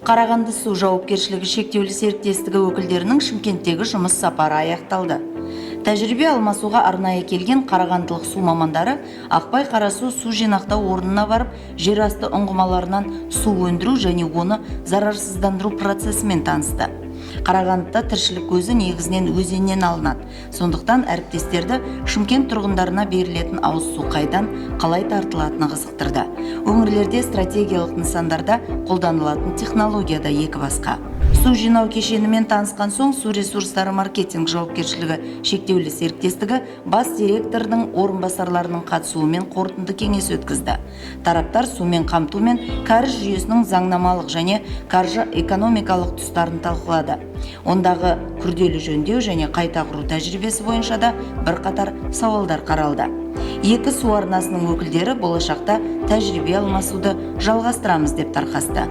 Қарағанды су жауапкершілігі шектеулі серіктестігі өкілдерінің Шымкенттегі жұмыс сапары аяқталды. Тәжірибе алмасуға арнайы келген қарағандылық су мамандары Ақбай Қарасу су жинақтау орнына барып, жер асты ұңғымаларынан су өндіру және оны зарарсыздандыру процесімен танысты. Қарағандыда тіршілік көзі негізінен өзеннен алынады. Сондықтан әріптестерді Шымкент тұрғындарына берілетін ауыз су қайдан, қалай тартылатыны қызықтырды. Өңірлерде стратегиялық нысандарда қолданылатын технология да екі басқа. Су жинау кешенімен танысқан соң су ресурстары маркетинг жауапкершілігі шектеулі серіктестігі бас директорының орынбасарларының қатысуымен қорытынды кеңес өткізді. Тараптар сумен қамту мен кәріз жүйесінің заңнамалық және қаржы экономикалық тұстарын талқылады. Ондағы күрделі жөндеу және қайта құру тәжірибесі бойынша да бірқатар сауалдар қаралды. Екі су арнасының өкілдері болашақта тәжірибе алмасуды жалғастырамыз деп тарқасты.